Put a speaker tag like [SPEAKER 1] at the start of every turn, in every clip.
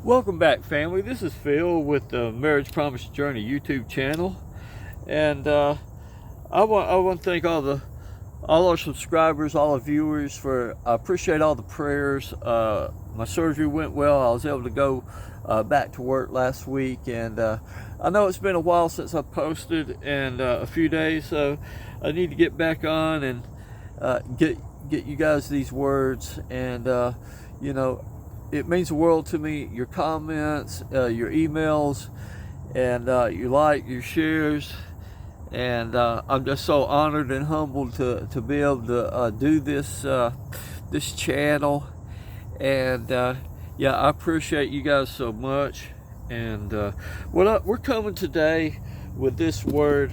[SPEAKER 1] Welcome back, family. This is Phil with the Marriage Promise Journey YouTube channel, and I want to thank all our subscribers, all our viewers. I appreciate all the prayers. My surgery went well. I was able to go back to work last week, and I know it's been a while since I posted, and a few days, so I need to get back on and get you guys these words, and you know. It means the world to me, your comments, your emails, and your shares. And I'm just so honored and humbled to be able to do this this channel. And yeah, I appreciate you guys so much. And what we're coming today with this word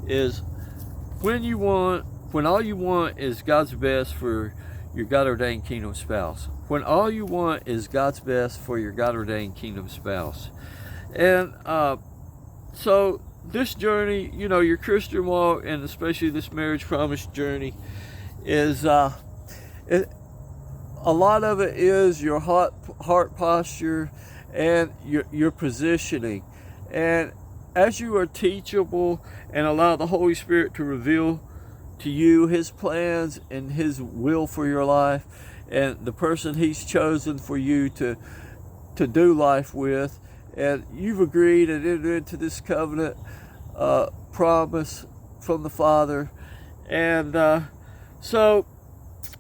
[SPEAKER 1] is when all you want is God's best for your God-ordained kingdom spouse. When all you want is God's best for your God-ordained kingdom spouse. And so this journey, your Christian walk, and especially this marriage promise journey, is a lot of it is your heart posture and your positioning. And as you are teachable and allow the Holy Spirit to reveal to you His plans and His will for your life, and the person He's chosen for you to do life with, and you've agreed and entered into this covenant promise from the Father. And so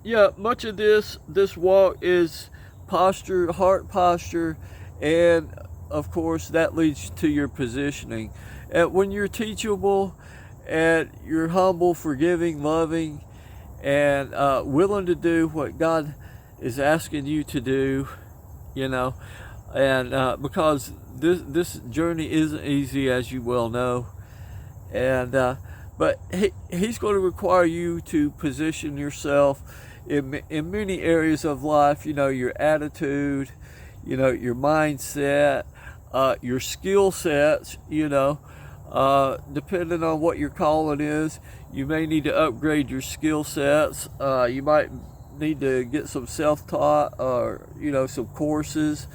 [SPEAKER 1] yeah, much of this walk is posture, heart posture, and of course that leads to your positioning. And when you're teachable and you're humble, forgiving, loving, and willing to do what God is asking you to do, and because this journey isn't easy, as you well know, and but He's going to require you to position yourself in many areas of life. Your attitude, your mindset, your skill sets. Depending on what your calling is, you may need to upgrade your skill sets. You might need to get some self-taught or some courses,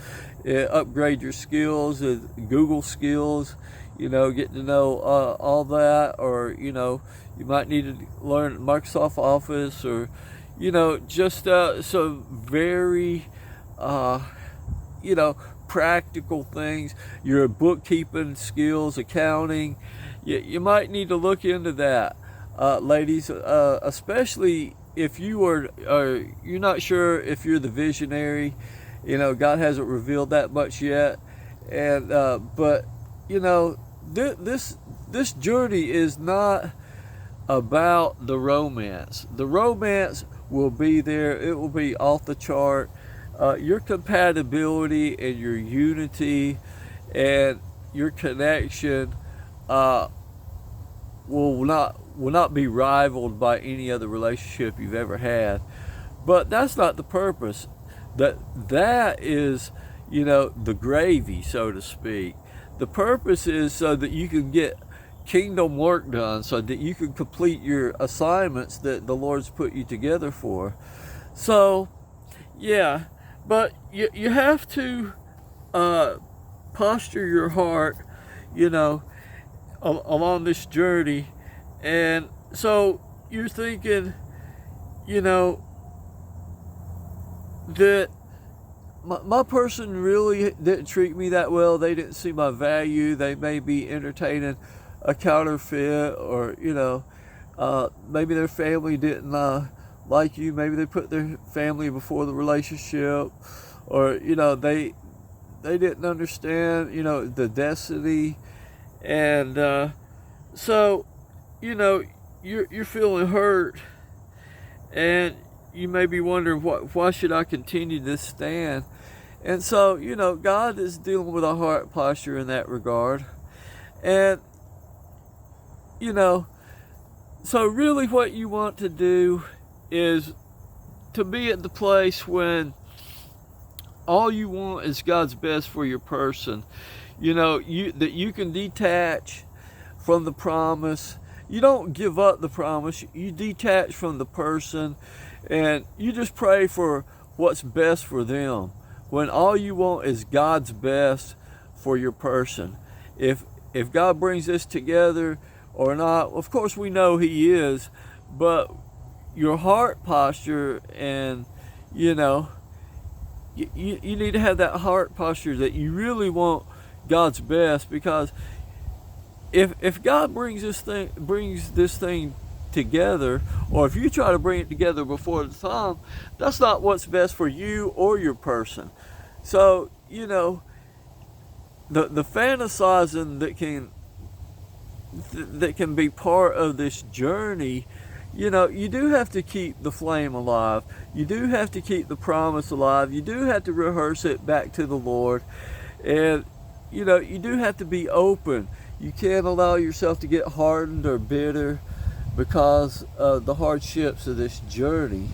[SPEAKER 1] upgrade your skills, Google skills, get to know all that, or you might need to learn Microsoft Office, or just some very practical things, your bookkeeping skills, accounting. You might need to look into that, ladies, especially if you're not sure if you're the visionary. God hasn't revealed that much yet, and but this journey is not about the romance. The romance will be there. It will be off the chart. Your compatibility and your unity and your connection will not be rivaled by any other relationship you've ever had. But that's not the purpose. That is, the gravy, so to speak. The purpose is so that you can get kingdom work done, so that you can complete your assignments that the Lord's put you together for. So, yeah. But you have to posture your heart, along this journey. And so you're thinking, that my person really didn't treat me that well. They didn't see my value. They may be entertaining a counterfeit, or, maybe their family didn't like you. Maybe they put their family before the relationship, or they didn't understand the destiny, and so you're feeling hurt, and you may be wondering, why should I continue this stand? And so God is dealing with our heart posture in that regard. And so really what you want to do is to be at the place when all you want is God's best for your person. That you can detach from the promise. You don't give up the promise. You detach from the person, and you just pray for what's best for them. when all you want is God's best for your person. If God brings this together or not, of course we know He is, but your heart posture, and you need to have that heart posture that you really want God's best, because if God brings this thing together, or if you try to bring it together before the time, that's not what's best for you or your person. So the fantasizing that can be part of this journey, you do have to keep the flame alive. You do have to keep the promise alive. You do have to rehearse it back to the Lord. And, you do have to be open. You can't allow yourself to get hardened or bitter because of the hardships of this journey.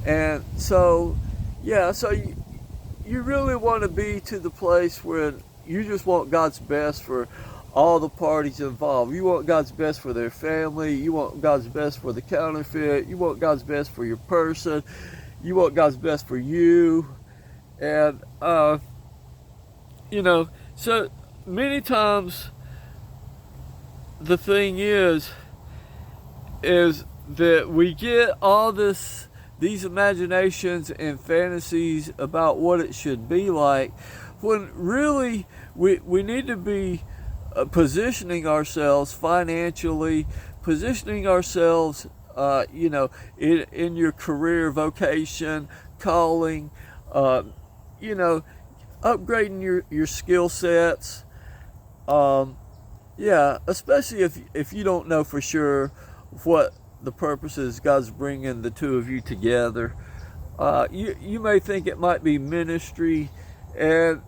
[SPEAKER 1] And so, you really want to be to the place where you just want God's best for all the parties involved. You want God's best for their family. You want God's best for the counterfeit. You want God's best for your person. You want God's best for you. And, so many times the thing is that we get all these imaginations and fantasies about what it should be like, when really we need to be positioning ourselves financially, positioning ourselves, in your career, vocation, calling, upgrading your skill sets. Especially if you don't know for sure what the purpose is God's bringing the two of you together. You may think it might be ministry, and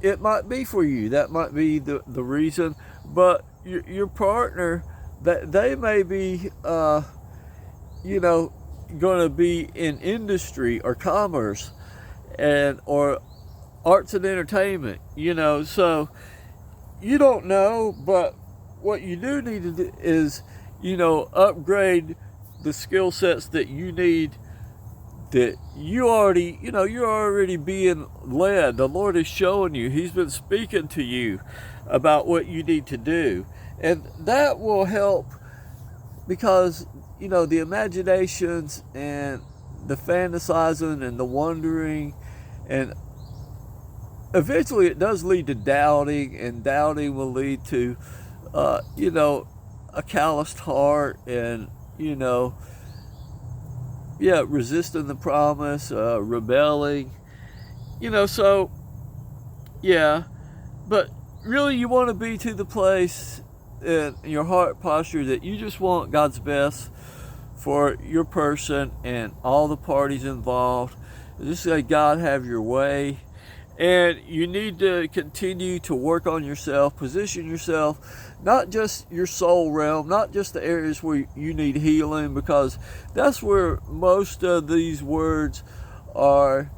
[SPEAKER 1] it might be for you. That might be the reason. But your partner, that they may be, going to be in industry or commerce, or arts and entertainment. So you don't know. But what you do need to do is, upgrade the skill sets that you need, that you're already being led. The Lord is showing you. He's been speaking to you about what you need to do. And that will help, because, the imaginations and the fantasizing and the wondering, and eventually it does lead to doubting, and doubting will lead to, a calloused heart, and, resisting the promise, rebelling, but really you want to be to the place in your heart posture that you just want God's best for your person and all the parties involved. Just say, God, have your way. And you need to continue to work on yourself, position yourself, not just your soul realm, not just the areas where you need healing, because that's where most of these words are,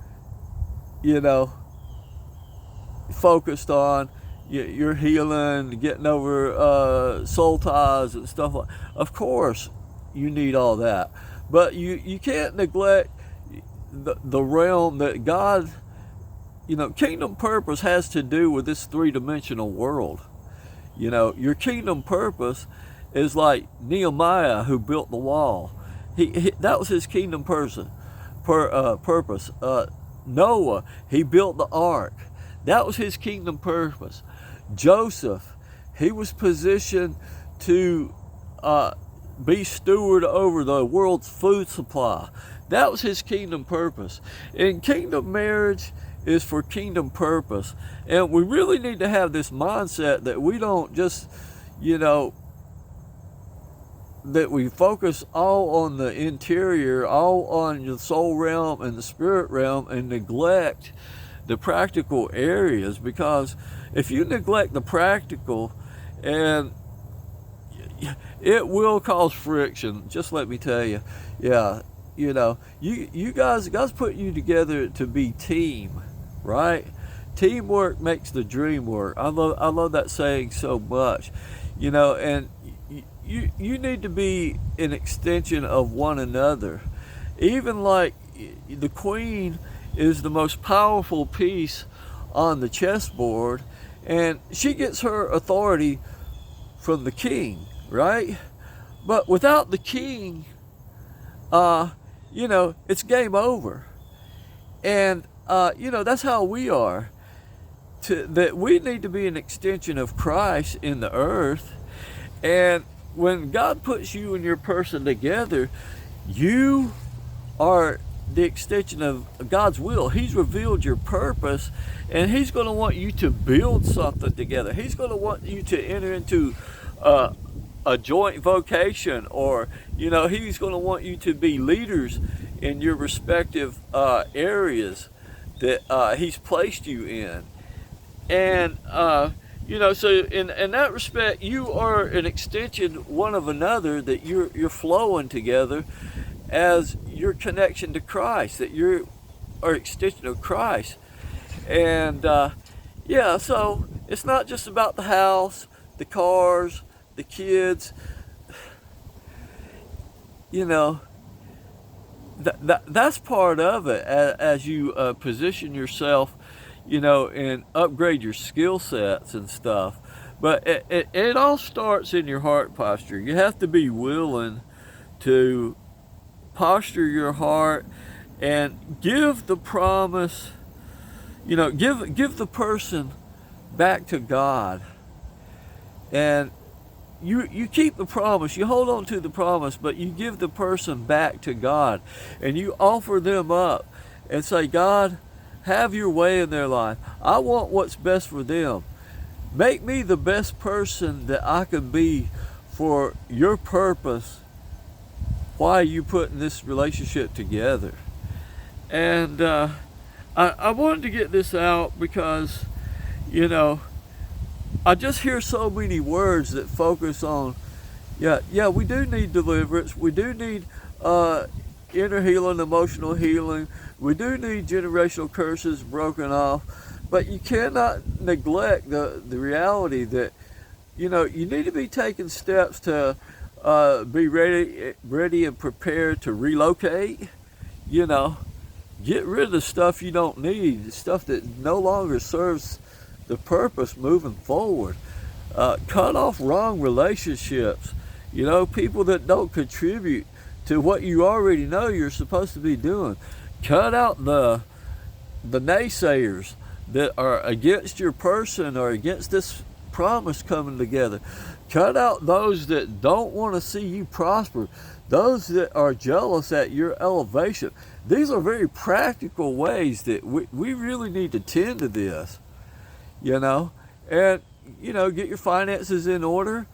[SPEAKER 1] focused on. You're healing, getting over soul ties and stuff like that. Of course, you need all that. But you can't neglect the realm that God... kingdom purpose has to do with this three-dimensional world. Your kingdom purpose is like Nehemiah, who built the wall. That was his kingdom purpose. Noah, he built the ark. That was his kingdom purpose. Joseph, he was positioned to be steward over the world's food supply. That was his kingdom purpose. And kingdom marriage is for kingdom purpose. And we really need to have this mindset that we don't just, that we focus all on the interior, all on the soul realm and the spirit realm, and neglect the practical areas. Because if you neglect the practical, and it will cause friction, just let me tell you. You guys, God's putting you together to be team, right? Teamwork makes the dream work. I love that saying so much. And you need to be an extension of one another. Even like the queen, is the most powerful piece on the chessboard, and she gets her authority from the king, right? But without the king, it's game over. And that's how we are. That we need to be an extension of Christ in the earth. And when God puts you and your person together, you are the extension of God's will. He's revealed your purpose, and He's going to want you to build something together. He's going to want you to enter into a joint vocation, or He's going to want you to be leaders in your respective areas that He's placed you in. And so in that respect, you are an extension one of another, that you're flowing together as your connection to Christ, that you're an extension of Christ. And so it's not just about the house, the cars, the kids. That's part of it as you position yourself, and upgrade your skill sets and stuff. But it all starts in your heart posture. You have to be willing to posture your heart and give the promise, give the person back to God. And you keep the promise, you hold on to the promise, but you give the person back to God, and you offer them up and say, God, have your way in their life. I want what's best for them. Make me the best person that I can be for your purpose. Why are you putting this relationship together? And I wanted to get this out because, I just hear so many words that focus on, we do need deliverance. We do need inner healing, emotional healing. We do need generational curses broken off. But you cannot neglect the reality that, you need to be taking steps to be ready and prepared to relocate. Get rid of the stuff you don't need, the stuff that no longer serves the purpose moving forward. Cut off wrong relationships, people that don't contribute to what you already know you're supposed to be doing. Cut out the naysayers that are against your person or against this promise coming together. Cut out those that don't want to see you prosper, those that are jealous at your elevation. These are very practical ways that we really need to tend to this, and get your finances in order.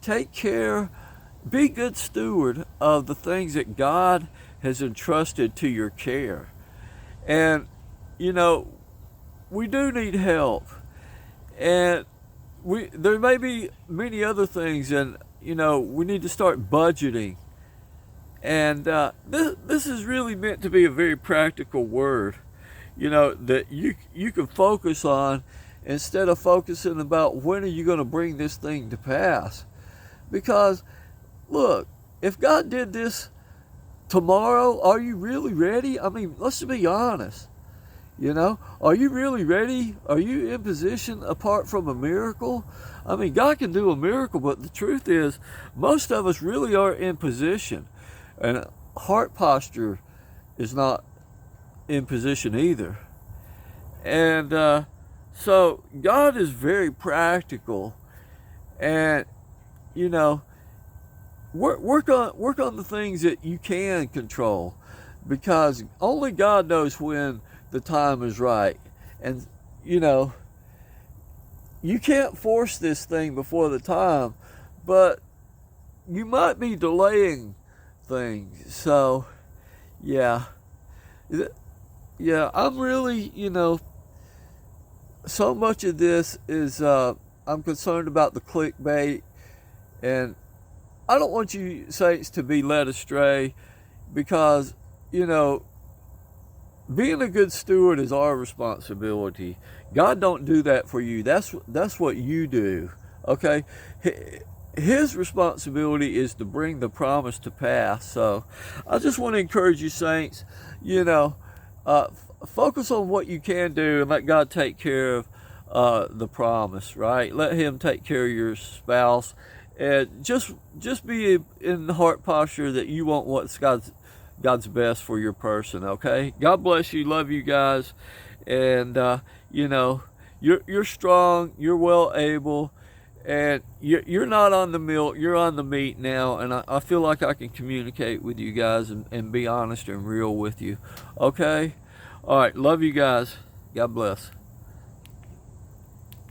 [SPEAKER 1] Take care, be good steward of the things that God has entrusted to your care. And we do need help, and there may be many other things, and we need to start budgeting. And this is really meant to be a very practical word, that you can focus on, instead of focusing about when are you going to bring this thing to pass. Because look, if God did this tomorrow, are you really ready? I mean, let's be honest. Are you really ready? Are you in position apart from a miracle? I mean, God can do a miracle, but the truth is, most of us really are in position. And heart posture is not in position either. And so God is very practical. And, work on the things that you can control, because only God knows when the time is right. And you can't force this thing before the time, but you might be delaying things. So I'm really, so much of this is I'm concerned about the clickbait, and I don't want you saints to be led astray, because being a good steward is our responsibility. God don't do that for you. That's what you do. Okay? His responsibility is to bring the promise to pass. So I just want to encourage you, saints, focus on what you can do and let God take care of the promise, right? Let him take care of your spouse, and just be in the heart posture that you want what's God's best for your person. Okay, God bless you. Love you guys. And you know, you're strong, you're well able, and you're not on the milk, you're on the meat now. And I feel like I can communicate with you guys and be honest and real with you. Okay, all right, love you guys. God bless.